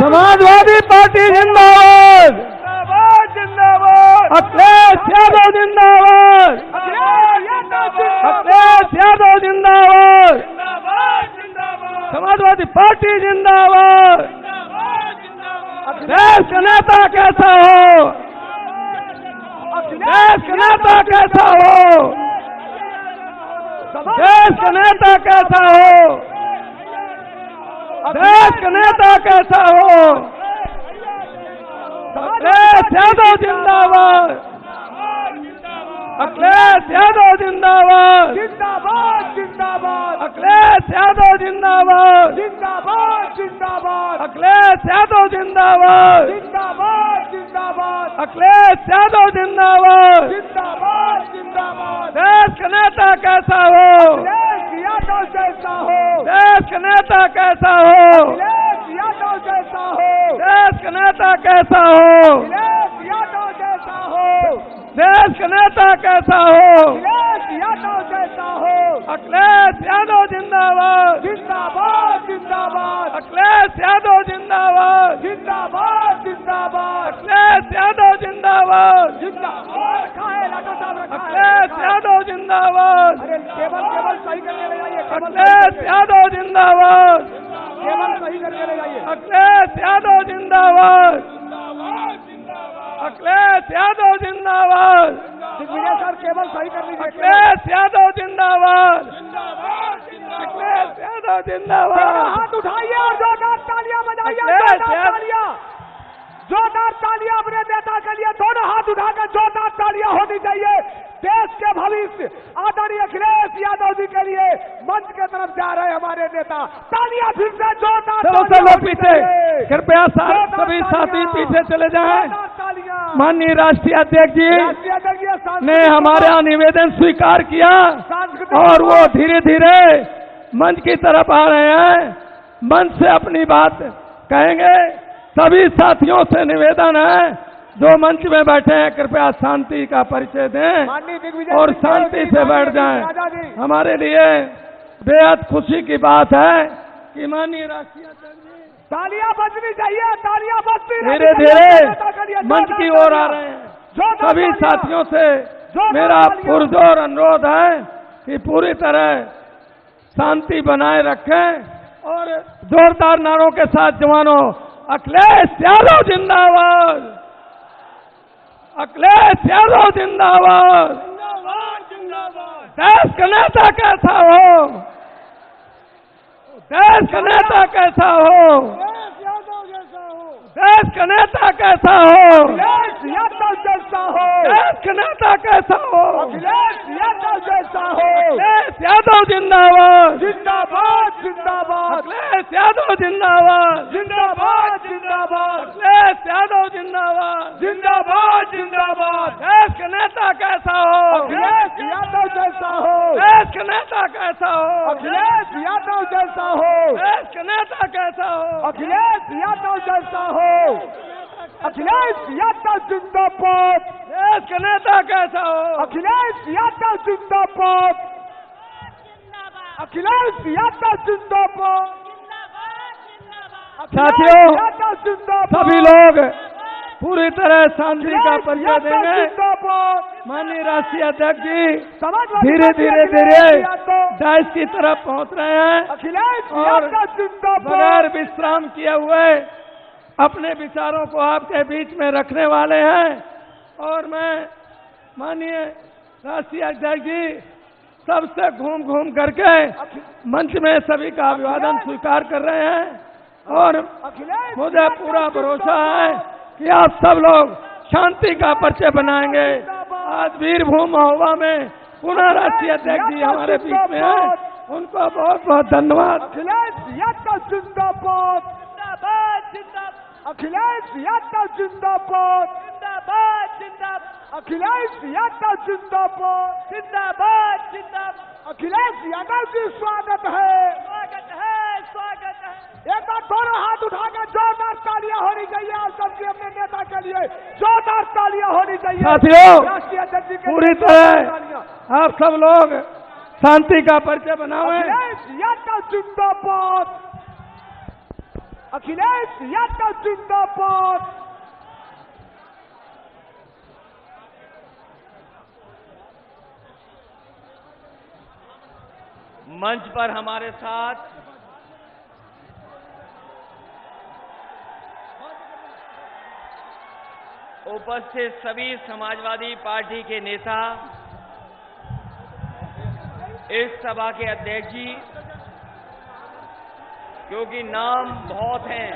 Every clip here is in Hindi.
समाजवादी पार्टी जिंदाबाद, जिंदाबाद। अखिलेश यादव जिंदाबाद, अखिलेश यादव जिंदाबाद, समाजवादी पार्टी जिंदाबाद। देश का नेता कैसा हो, देश का नेता कैसा हो, देश का नेता कैसा हो, देश का नेता कैसा हो। अखिलेश यादव जिंदाबाद, अखिलेश यादव जिंदाबाद, जिंदाबाद जिंदाबाद। अखिलेश यादव जिंदाबाद, जिंदाबाद जिंदाबाद। अखिलेश यादव जिंदाबाद, जिंदाबाद जिंदाबाद। अखिलेश यादव जिंदाबाद। जिंदाबाद जिंदाबाद। देश का नेता कैसा हो, अखिलेश यादव जैसा हो, देश का नेता कैसा हो, अखिलेश यादव जैसा हो, देश का नेता कैसा हो, अखिलेश यादव जैसा हो, देश का नेता कैसा हो। अखिलेश यादव जैसा हो। अखिलेश यादव जिंदाबाद, जिंदाबाद जिंदाबाद। अखिलेश यादव जिंदाबाद, जिंदाबाद जिंदाबाद। अखिलेश यादव जिंदाबाद, जिंदाबाद। रखा है लाटो साहब, रखा है। अखिलेश यादव जिंदाबाद, अरे केवल केवल सही करके ले जाइए, केवल अखिलेश यादव जिंदाबाद, केवल सही करके ले जाइए। अखिलेश यादव जिंदाबाद, अखिलेश यादव जिंदाबाद, दिग्विजय सर केवल सही कर लीजिए। अखिलेश यादव जिंदाबाद, अखिलेश यादव जिंदाबाद। हाथ उठाइए और जोरदार तालियां बजाइए, अखिलेश जोरदार यादव। तालियां, जोरदार तालियां अपने नेता के लिए। दोनों हाथ उठाकर जोरदार तालियां होनी चाहिए। देश के भविष्य आदरणीय अखिलेश यादव जी के लिए मंच के तरफ जा रहे हमारे नेता। तालियां फिर से जोरदार चलो तालियां चलो होनी पीछे, चाहिए। कृपया जोरदार सभी साथी तालियां। पीछे चले जाएं। जोरदार तालियां। माननीय राष्ट्रीय अध्यक्ष जी राष्ट्रीय अध्यक्ष जी, ने हमारा निवेदन स्वीकार किया सांस्कृतिक और वो धीरे धीरे मंच की तरफ आ रहे हैं। मंच से अपनी बात कहेंगे। सभी साथियों से निवेदन है जो मंच में बैठे हैं, कृपया शांति का परिचय दें माननीय दिग्विजय और सिंह शांति जी, से बैठ माननीय जाएं। राजा जी। हमारे लिए बेहद खुशी की बात है कि माननीय राष्ट्रीय अध्यक्ष जी तालियां बजनी चाहिए, तालियां बजती रहनी धीरे चाहिए। धीरे नेता के लिए मंच की ओर आ रहे हैं। जोरदार सभी तालियां। साथियों से जोरदार मेरा तालियां। पुरजोर अनुरोध है कि पूरी तरह शांति बनाए रखें और जोरदार नारों के साथ जवानों, अखिलेश यादव जिंदाबाद, अखिलेश यादव जिंदाबाद। देश का नेता कैसा हो, देश का नेता कैसा हो, देश का नेता कैसा हो, अखिलेश यादव जैसा हो, देश का नेता कैसा हो। अखिलेश यादव जैसा हो। अखिलेश यादव जिंदाबाद, जिंदाबाद जिंदाबाद। अखिलेश यादव जिंदाबाद, जिंदाबाद जिंदाबाद। अखिलेश यादव जिंदाबाद। जिंदाबाद जिंदाबाद। देश का नेता कैसा हो, अखिलेश यादव जैसा हो, देश का नेता कैसा हो, अखिलेश यादव जैसा हो, देश का नेता कैसा हो, अखिलेश यादव जैसा हो। अखिलेश यादव जिंदाबाद, देश का नेता कैसा हो। अखिलेश यादव जिंदाबाद, अखिलेश यादव जिंदाबाद, साथियों, यादव जिंदाबाद। सभी लोग पूरी तरह शांति का परिचय यादव देंगे। जिंदाबाद। माननीय राष्ट्रीय अध्यक्ष जी समाजवादी धीरे पार्टी धीरे अखिलेश धीरे यादव। डाइस की तरफ पहुंच रहे हैं अखिलेश और यादव जिंदाबाद। बगैर विश्राम किए हुए अपने विचारों को आपके बीच में रखने वाले हैं। और मैं माननीय राष्ट्रीय अध्यक्ष जी सबसे घूम घूम करके मंच में सभी का अभिवादन स्वीकार कर रहे हैं और अखिलेश मुझे पूरा भरोसा है कि आप सब लोग शांति का परिचय बनाएंगे। आज वीरभूम महोबा में पुनः राष्ट्रीय अध्यक्ष जी हमारे बीच में हैं, उनको बहुत बहुत धन्यवाद। अखिलेश यादव जिंदाबाद, अखिलेश यादव जिंदाबाद, अखिलेश यादव जिंदाबाद, अखिलेश यादव जी स्वागत है। एक बार दोनों हाथ उठाकर जोरदार तालियां होनी चाहिए आप सबकी अपने नेता के लिए। जोरदार तालियां होनी चाहिए। साथियों, राष्ट्रीय अध्यक्ष जी के पूरी लिए तरह तालियां। आप सब लोग शांति का परिचय बनाएं। अखिलेश यादव जिंदाबाद, अखिलेश यादव जिंदाबाद। मंच पर हमारे साथ उपस्थित सभी समाजवादी पार्टी के नेता, इस सभा के अध्यक्ष जी, क्योंकि नाम बहुत हैं,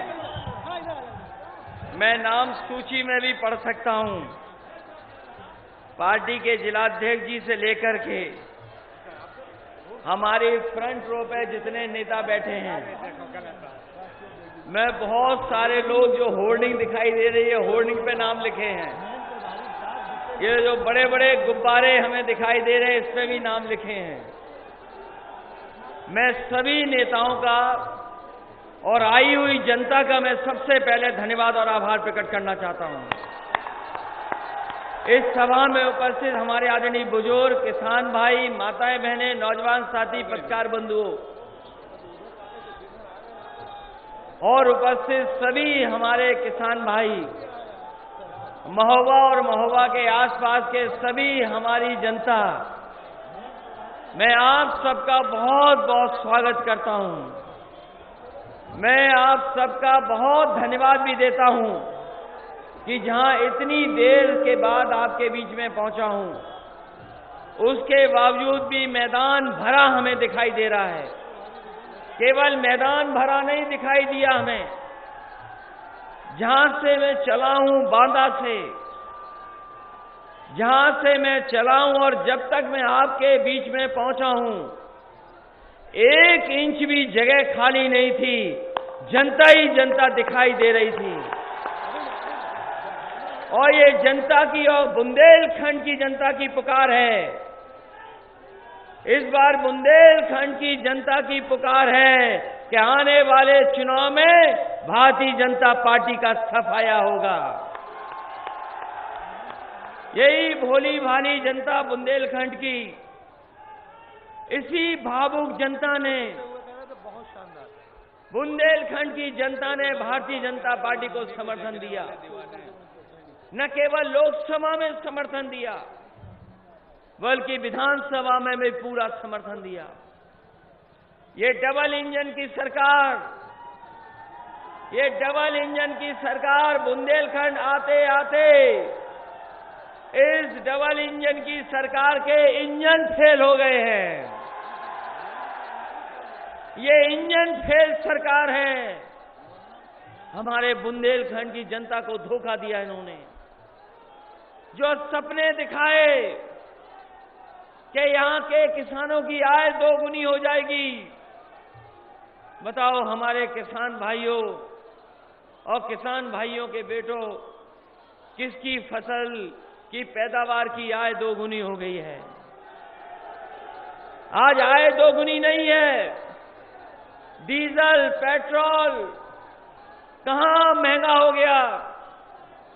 मैं नाम सूची में भी पढ़ सकता हूं। पार्टी के जिलाध्यक्ष जी से लेकर के हमारे फ्रंट रो पे जितने नेता बैठे हैं, मैं बहुत सारे लोग जो होर्डिंग दिखाई दे रही है, होर्डिंग पे नाम लिखे हैं। ये जो बड़े बड़े गुब्बारे हमें दिखाई दे रहे हैं, इस पे भी नाम लिखे हैं। मैं सभी नेताओं का और आई हुई जनता का मैं सबसे पहले धन्यवाद और आभार प्रकट करना चाहता हूं। इस सभा में उपस्थित हमारे आदरणीय बुजुर्ग, किसान भाई, माताएं बहनें, नौजवान साथी, पत्रकार बंधुओं और उपस्थित सभी हमारे किसान भाई, महोबा और महोबा के आसपास के सभी हमारी जनता, मैं आप सबका बहुत बहुत स्वागत करता हूं। मैं आप सबका बहुत धन्यवाद भी देता हूं कि जहां इतनी देर के बाद आपके बीच में पहुंचा हूं, उसके बावजूद भी मैदान भरा हमें दिखाई दे रहा है। केवल मैदान भरा नहीं दिखाई दिया हमें, जहां से मैं चला हूं बांदा से, जहां से मैं चला हूं और जब तक मैं आपके बीच में पहुंचा हूं, 1 इंच भी जगह खाली नहीं थी, जनता ही जनता दिखाई दे रही थी। और ये जनता की और बुंदेलखंड की जनता की पुकार है। इस बार बुंदेलखंड की जनता की पुकार है कि आने वाले चुनाव में भारतीय जनता पार्टी का सफाया होगा। यही भोली भाली जनता बुंदेलखंड की, इसी भावुक जनता ने, बुंदेलखंड की जनता ने भारतीय जनता पार्टी को समर्थन दिया। न केवल लोकसभा में समर्थन दिया, बल्कि विधानसभा में भी पूरा समर्थन दिया। ये डबल इंजन की सरकार, ये डबल इंजन की सरकार बुंदेलखंड आते आते इस डबल इंजन की सरकार के इंजन फेल हो गए हैं। ये इंजन फेल सरकार है। हमारे बुंदेलखंड की जनता को धोखा दिया इन्होंने। जो सपने दिखाए कि यहां के किसानों की आय 2 गुनी हो जाएगी, बताओ हमारे किसान भाइयों और किसान भाइयों के बेटों, किसकी फसल की पैदावार की आय 2 गुनी हो गई है? आज आय 2 गुनी नहीं है। डीजल, पेट्रोल कहां महंगा हो गया।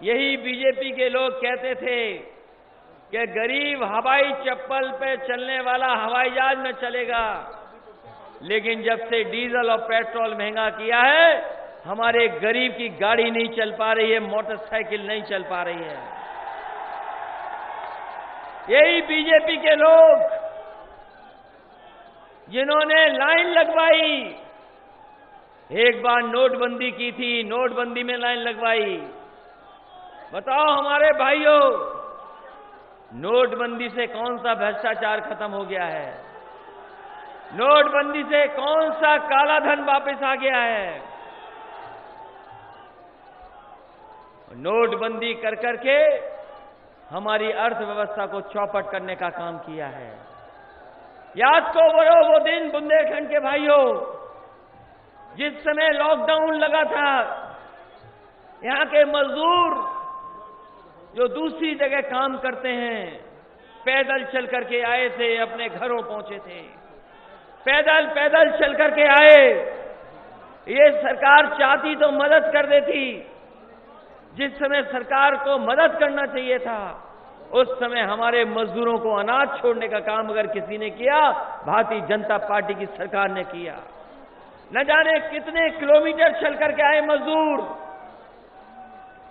यही बीजेपी के लोग कहते थे कि गरीब हवाई चप्पल पे चलने वाला हवाई जहाज में चलेगा, लेकिन जब से डीजल और पेट्रोल महंगा किया है, हमारे गरीब की गाड़ी नहीं चल पा रही है, मोटरसाइकिल नहीं चल पा रही है। यही बीजेपी के लोग जिन्होंने लाइन लगवाई, एक बार नोटबंदी की थी, नोटबंदी में लाइन लगवाई। बताओ हमारे भाइयों, नोटबंदी से कौन सा भ्रष्टाचार खत्म हो गया है? नोटबंदी से कौन सा काला धन वापस आ गया है? नोटबंदी कर करके हमारी अर्थव्यवस्था को चौपट करने का काम किया है। याद करो वो दिन बुंदेलखंड के भाइयों, जिस समय लॉकडाउन लगा था, यहां के मजदूर जो दूसरी जगह काम करते हैं, पैदल चल करके आए थे, अपने घरों पहुंचे थे, पैदल पैदल चल करके आए। ये सरकार चाहती तो मदद कर देती। जिस समय सरकार को मदद करना चाहिए था, उस समय हमारे मजदूरों को अनाज छोड़ने का काम अगर किसी ने किया, भारतीय जनता पार्टी की सरकार ने किया। न जाने कितने किलोमीटर चल करके आए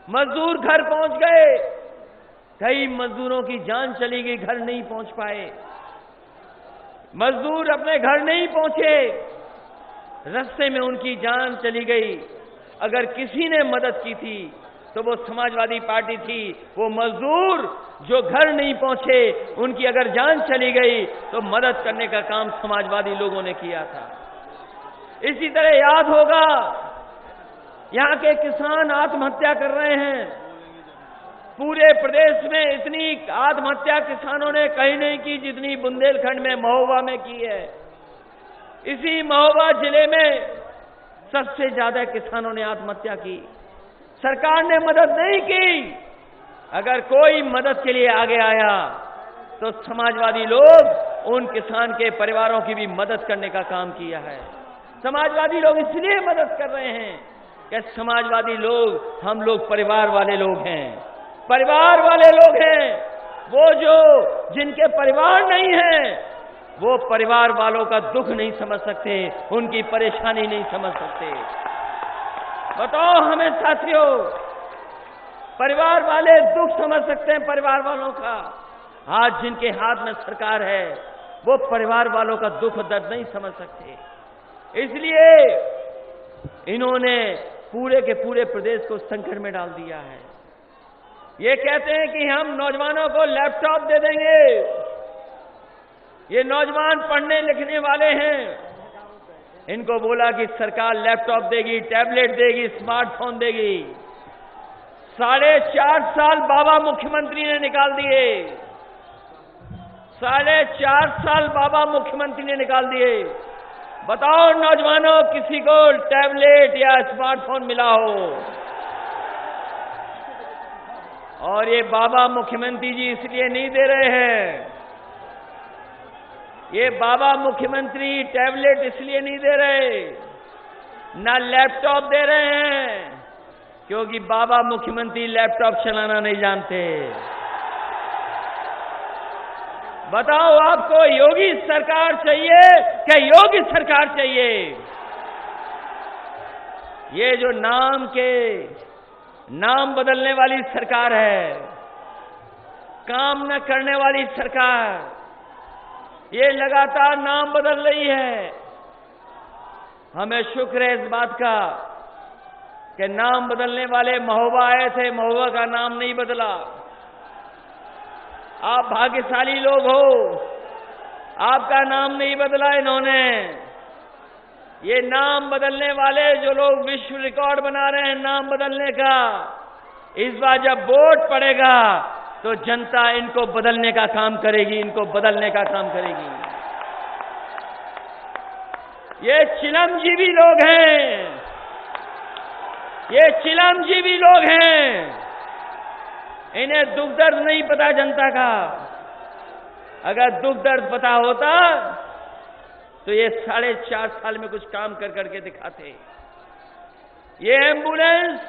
मजदूर घर पहुंच गए। कई मजदूरों की जान चली गई, घर नहीं पहुंच पाए। मजदूर अपने घर नहीं पहुंचे, रास्ते में उनकी जान चली गई। अगर किसी ने मदद की थी तो वो समाजवादी पार्टी थी। वो मजदूर जो घर नहीं पहुंचे, उनकी अगर जान चली गई तो मदद करने का काम समाजवादी लोगों ने किया था। इसी तरह याद होगा, यहां के किसान आत्महत्या कर रहे हैं। पूरे प्रदेश में इतनी आत्महत्या किसानों ने कहीं नहीं की जितनी बुंदेलखंड में महोबा में की है। इसी महोबा जिले में सबसे ज्यादा किसानों ने आत्महत्या की। सरकार ने मदद नहीं की। अगर कोई मदद के लिए आगे आया तो समाजवादी लोग उन किसान के परिवारों की भी मदद करने का काम किया है। समाजवादी लोग इसलिए मदद कर रहे हैं कि समाजवादी लोग, हम लोग परिवार वाले लोग हैं। परिवार वाले लोग हैं वो जो जिनके परिवार नहीं है, वो परिवार वालों का दुख नहीं समझ सकते, उनकी परेशानी नहीं समझ सकते। बताओ हमें साथियों, परिवार वाले दुख समझ सकते हैं परिवार वालों का। आज जिनके हाथ में सरकार है वो परिवार वालों का दुख दर्द नहीं समझ सकते। इसलिए इन्होंने पूरे के पूरे प्रदेश को संकट में डाल दिया है। ये कहते हैं कि हम नौजवानों को लैपटॉप दे देंगे। ये नौजवान पढ़ने लिखने वाले हैं, इनको बोला कि सरकार लैपटॉप देगी, टैबलेट देगी, स्मार्टफोन देगी। 4.5 साल बाबा मुख्यमंत्री ने निकाल दिए। 4.5 साल बाबा मुख्यमंत्री ने निकाल दिए। बताओ नौजवानों, किसी को टैबलेट या स्मार्टफोन मिला हो? और ये बाबा मुख्यमंत्री जी इसलिए नहीं दे रहे हैं, ये बाबा मुख्यमंत्री टैबलेट इसलिए नहीं दे रहे, ना लैपटॉप दे रहे हैं, क्योंकि बाबा मुख्यमंत्री लैपटॉप चलाना नहीं जानते। बताओ आपको योगी सरकार चाहिए क्या योगी सरकार चाहिए? ये जो नाम बदलने वाली सरकार है, काम न करने वाली सरकार, ये लगातार नाम बदल रही है। हमें शुक्र है इस बात का कि नाम बदलने वाले महोबा आए थे, महोबा का नाम नहीं बदला। आप भाग्यशाली लोग हो, आपका नाम नहीं बदला इन्होंने। ये नाम बदलने वाले जो लोग विश्व रिकॉर्ड बना रहे हैं नाम बदलने का, इस बार जब वोट पड़ेगा तो जनता इनको बदलने का काम करेगी, इनको बदलने का काम करेगी। ये चिलमजीवी लोग हैं, ये चिलमजीवी लोग हैं। इन्हें दुख दर्द नहीं पता जनता का। अगर दुख दर्द पता होता तो ये 4.5 साल में कुछ काम कर करके दिखाते। ये एम्बुलेंस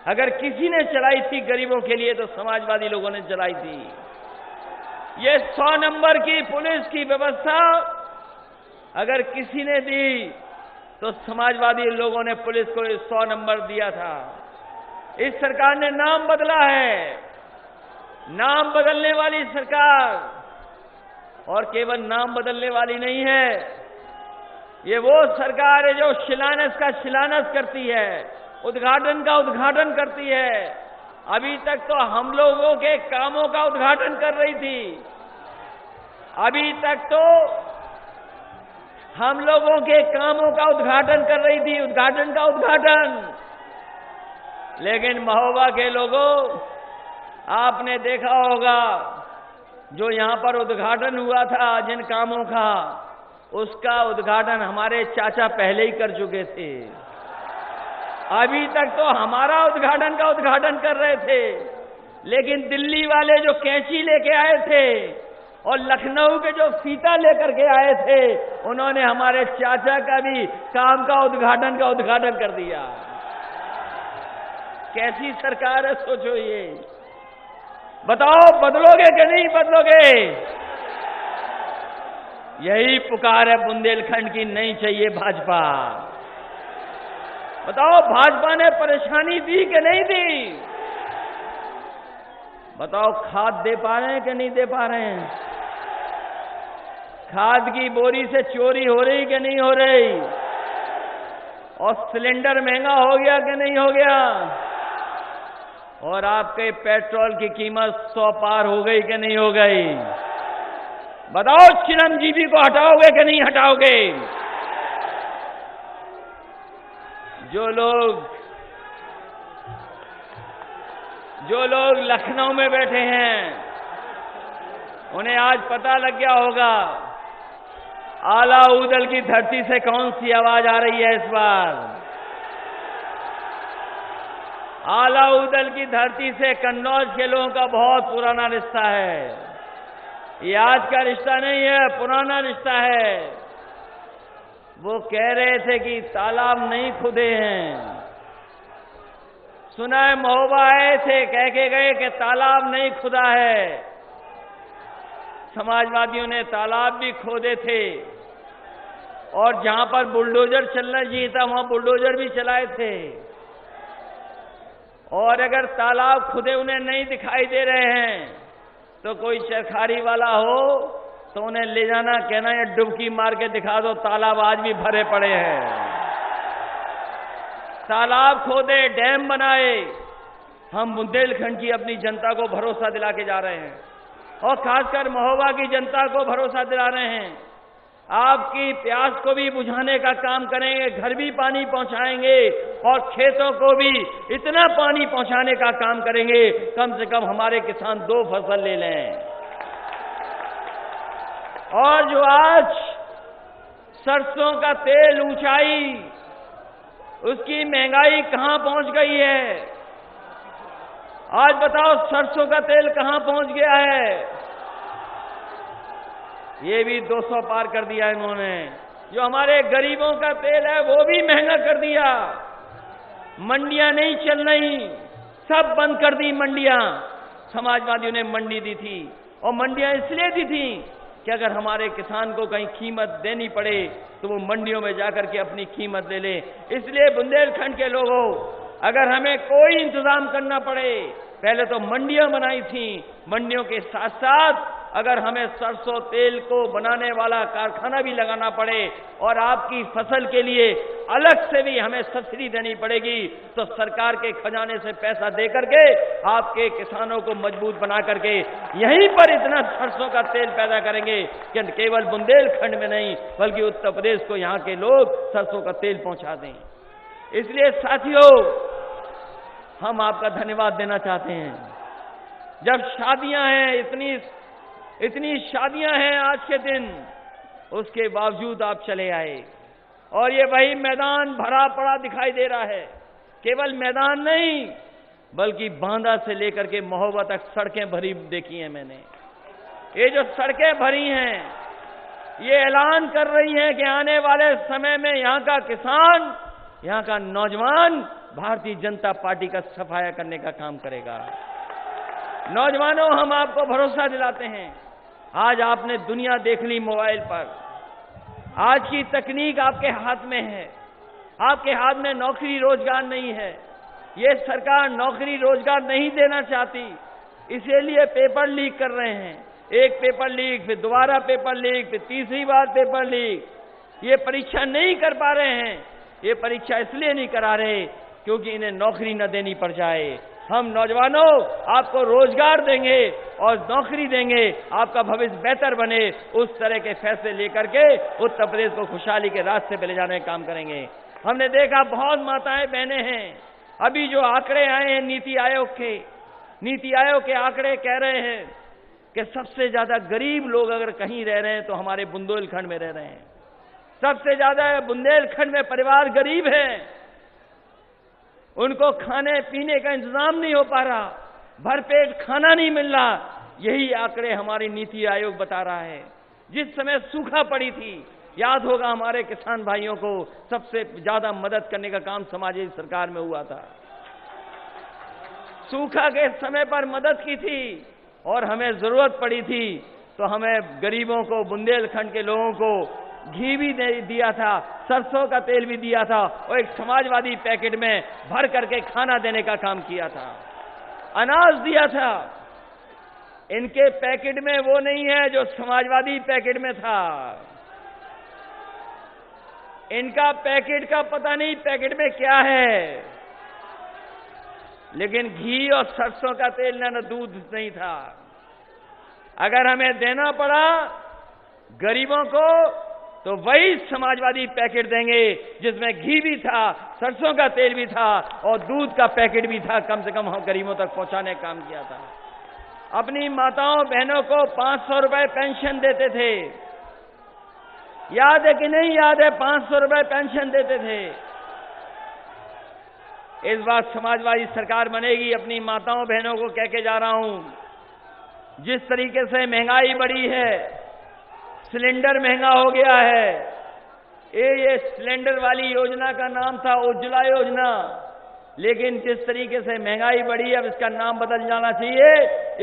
अगर किसी ने चलाई थी गरीबों के लिए तो समाजवादी लोगों ने चलाई थी। ये 100 नंबर की पुलिस की व्यवस्था अगर किसी ने दी तो समाजवादी लोगों ने पुलिस को 100 नंबर दिया था। इस सरकार ने नाम बदला है, नाम बदलने वाली सरकार, और केवल नाम बदलने वाली नहीं है, ये वो सरकार है जो शिलान्यास का शिलान्यास करती है, उद्घाटन का उद्घाटन करती है। अभी तक तो हम लोगों के कामों का उद्घाटन कर रही थी, अभी तक तो हम लोगों के कामों का उद्घाटन कर रही थी, उद्घाटन का उद्घाटन। लेकिन महोबा के लोगों, आपने देखा होगा जो यहां पर उद्घाटन हुआ था जिन कामों का, उसका उद्घाटन हमारे चाचा पहले ही कर चुके थे। अभी तक तो हमारा उद्घाटन का उद्घाटन कर रहे थे, लेकिन दिल्ली वाले जो कैंची लेके आए थे और लखनऊ के जो फीता लेकर के आए थे, उन्होंने हमारे चाचा का भी काम का उद्घाटन कर दिया। कैसी सरकार है सोचो ये। बताओ बदलोगे कि नहीं बदलोगे? यही पुकार है बुंदेलखंड की, नहीं चाहिए भाजपा। बताओ भाजपा ने परेशानी दी कि नहीं दी? बताओ खाद दे पा रहे हैं कि नहीं दे पा रहे हैं? खाद की बोरी से चोरी हो रही कि नहीं हो रही? और सिलेंडर महंगा हो गया कि नहीं हो गया? और आपके पेट्रोल की कीमत 100 पार हो गई कि नहीं हो गई? बताओ चिरंजीवी को हटाओगे कि नहीं हटाओगे? जो लोग लखनऊ में बैठे हैं उन्हें आज पता लग गया होगा आला ऊदल की धरती से कौन सी आवाज आ रही है इस बार। आला ऊदल की धरती से कन्नौज के लोगों का बहुत पुराना रिश्ता है। ये आज का रिश्ता नहीं है, पुराना रिश्ता है। वो कह रहे थे कि तालाब नहीं खुदे हैं। सुना है महोबा आए थे, कह के गए कि तालाब नहीं खुदा है। समाजवादियों ने तालाब भी खोदे थे और जहां पर बुलडोजर चलना चाहिए था वहां बुलडोजर भी चलाए थे। और अगर तालाब खुदे उन्हें नहीं दिखाई दे रहे हैं तो कोई चरखारी वाला हो तो उन्हें ले जाना, कहना ये डुबकी मार के दिखा दो, तालाब आज भी भरे पड़े हैं। तालाब खोदे, डैम बनाए। हम बुंदेलखंड की अपनी जनता को भरोसा दिला के जा रहे हैं और खासकर महोबा की जनता को भरोसा दिला रहे हैं। आपकी प्यास को भी बुझाने का काम करेंगे, घर भी पानी पहुंचाएंगे और खेतों को भी इतना पानी पहुंचाने का काम करेंगे कम से कम हमारे किसान 2 फसल ले लें। और जो आज सरसों का तेल ऊंचाई, उसकी महंगाई कहां पहुंच गई है? आज बताओ सरसों का तेल कहां पहुंच गया है? ये भी 200 पार कर दिया इन्होंने। जो हमारे गरीबों का तेल है वो भी महंगा कर दिया। मंडियां नहीं चल रही, सब बंद कर दी मंडियां। समाजवादियों ने मंडी दी थी और मंडियां इसलिए दी थी कि अगर हमारे किसान को कहीं कीमत देनी पड़े तो वो मंडियों में जाकर के अपनी कीमत ले ले। इसलिए बुंदेलखंड के लोगों, अगर हमें कोई इंतजाम करना पड़े, पहले तो मंडियां बनाई थी, मंडियों के साथ साथ अगर हमें सरसों तेल को बनाने वाला कारखाना भी लगाना पड़े और आपकी फसल के लिए अलग से भी हमें सब्सिडी देनी पड़ेगी तो सरकार के खजाने से पैसा दे करके आपके किसानों को मजबूत बना करके यहीं पर इतना सरसों का तेल पैदा करेंगे कि केवल बुंदेलखंड में नहीं बल्कि उत्तर प्रदेश को यहाँ के लोग सरसों का तेल पहुंचा दें। इसलिए साथियों, हम आपका धन्यवाद देना चाहते हैं। जब शादियां हैं, इतनी शादियां हैं आज के दिन, उसके बावजूद आप चले आए और ये वही मैदान भरा पड़ा दिखाई दे रहा है। केवल मैदान नहीं बल्कि बांदा से लेकर के महोबा तक सड़कें भरी देखी हैं मैंने। ये जो सड़कें भरी हैं ये ऐलान कर रही हैं कि आने वाले समय में यहाँ का किसान, यहाँ का नौजवान भारतीय जनता पार्टी का सफाया करने का काम करेगा। नौजवानों, हम आपको भरोसा दिलाते हैं। आज आपने दुनिया देख ली मोबाइल पर। आज की तकनीक आपके हाथ में है। आपके हाथ में नौकरी रोजगार नहीं है। ये सरकार नौकरी रोजगार नहीं देना चाहती, इसीलिए पेपर लीक कर रहे हैं। एक पेपर लीक, फिर दोबारा पेपर लीक, फिर तीसरी बार पेपर लीक। ये परीक्षा नहीं कर पा रहे हैं। ये परीक्षा इसलिए नहीं करा रहे क्योंकि इन्हें नौकरी न देनी पड़ जाए। हम नौजवानों आपको रोजगार देंगे और नौकरी देंगे, आपका भविष्य बेहतर बने, उस तरह के फैसले लेकर के उत्तर प्रदेश को खुशहाली के रास्ते पे ले जाने का काम करेंगे। हमने देखा बहुत माताएं बहनें हैं। अभी जो आंकड़े आए हैं नीति आयोग के आंकड़े कह रहे हैं कि सबसे ज्यादा गरीब लोग अगर कहीं रह रहे हैं तो हमारे बुंदेलखंड में रह रहे हैं। सबसे ज्यादा बुंदेलखंड में परिवार गरीब हैं। उनको खाने पीने का इंतजाम नहीं हो पा रहा, भरपेट खाना नहीं मिल रहा। यही आंकड़े हमारी नीति आयोग बता रहा है। जिस समय सूखा पड़ी थी, याद होगा हमारे किसान भाइयों को सबसे ज्यादा मदद करने का काम समाजवादी सरकार में हुआ था। सूखा के समय पर मदद की थी और हमें जरूरत पड़ी थी तो हमें गरीबों को, बुंदेलखंड के लोगों को घी भी दिया था, सरसों का तेल भी दिया था और एक समाजवादी पैकेट में भर करके खाना देने का काम किया था, अनाज दिया था। इनके पैकेट में वो नहीं है जो समाजवादी पैकेट में था। इनका पैकेट का पता नहीं पैकेट में क्या है, लेकिन घी और सरसों का तेल न दूध नहीं था। अगर हमें देना पड़ा गरीबों को तो वही समाजवादी पैकेट देंगे जिसमें घी भी था, सरसों का तेल भी था और दूध का पैकेट भी था। कम से कम हम गरीबों तक पहुंचाने का काम किया था। अपनी माताओं बहनों को 500 रुपए पेंशन देते थे, याद है कि नहीं याद है? 500 रुपए पेंशन देते थे। इस बार समाजवादी सरकार बनेगी, अपनी माताओं बहनों को कह के जा रहा हूं, जिस तरीके से महंगाई बढ़ी है, सिलेंडर महंगा हो गया है। ये सिलेंडर वाली योजना का नाम था उज्ज्वला योजना, लेकिन जिस तरीके से महंगाई बढ़ी है अब इसका नाम बदल जाना चाहिए,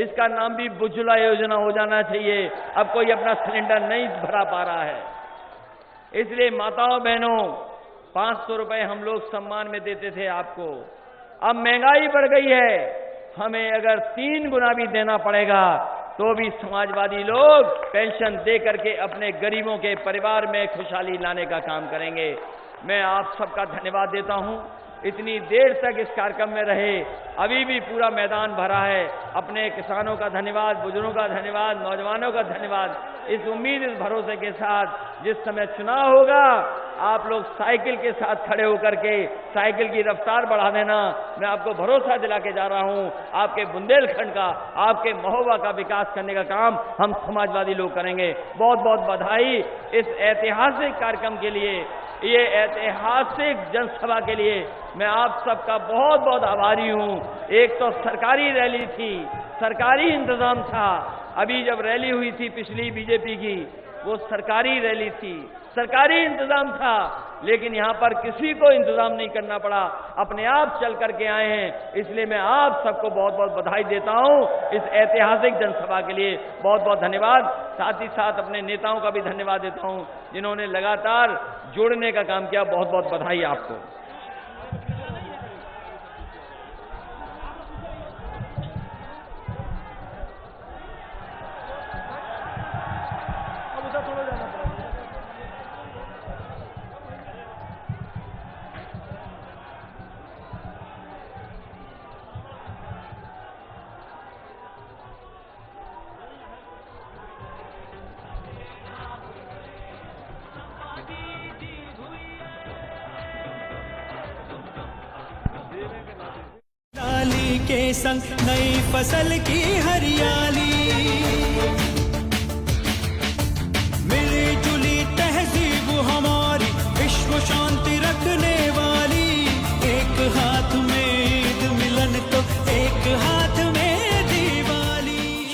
इसका नाम भी उज्ज्वला योजना हो जाना चाहिए। अब कोई अपना सिलेंडर नहीं भरा पा रहा है, इसलिए माताओं बहनों 500 रुपए हम लोग सम्मान में देते थे आपको। अब महंगाई बढ़ गई है, हमें अगर 3 गुना भी देना पड़ेगा तो भी समाजवादी लोग पेंशन दे करके अपने गरीबों के परिवार में खुशहाली लाने का काम करेंगे। मैं आप सबका धन्यवाद देता हूं, इतनी देर तक इस कार्यक्रम में रहे, अभी भी पूरा मैदान भरा है। अपने किसानों का धन्यवाद, बुजुर्गों का धन्यवाद, नौजवानों का धन्यवाद। इस उम्मीद, इस भरोसे के साथ जिस समय चुनाव होगा आप लोग साइकिल के साथ खड़े होकर के साइकिल की रफ्तार बढ़ा देना। मैं आपको भरोसा दिला के जा रहा हूं, आपके बुंदेलखंड का, आपके महोबा का विकास करने का काम हम समाजवादी लोग करेंगे। बहुत बहुत बधाई इस ऐतिहासिक कार्यक्रम के लिए, ये ऐतिहासिक जनसभा के लिए मैं आप सबका बहुत बहुत आभारी हूं। एक तो सरकारी रैली थी, सरकारी इंतजाम था। अभी जब रैली हुई थी पिछली बीजेपी की, वो सरकारी रैली थी, सरकारी इंतजाम था, लेकिन यहां पर किसी को इंतजाम नहीं करना पड़ा, अपने आप चल करके आए हैं। इसलिए मैं आप सबको बहुत बहुत बधाई देता हूं इस ऐतिहासिक जनसभा के लिए। बहुत बहुत धन्यवाद। साथ ही साथ अपने नेताओं का भी धन्यवाद देता हूं जिन्होंने लगातार जोड़ने का काम किया। बहुत बहुत बधाई आपको। के संग नई फसल की हरियाली,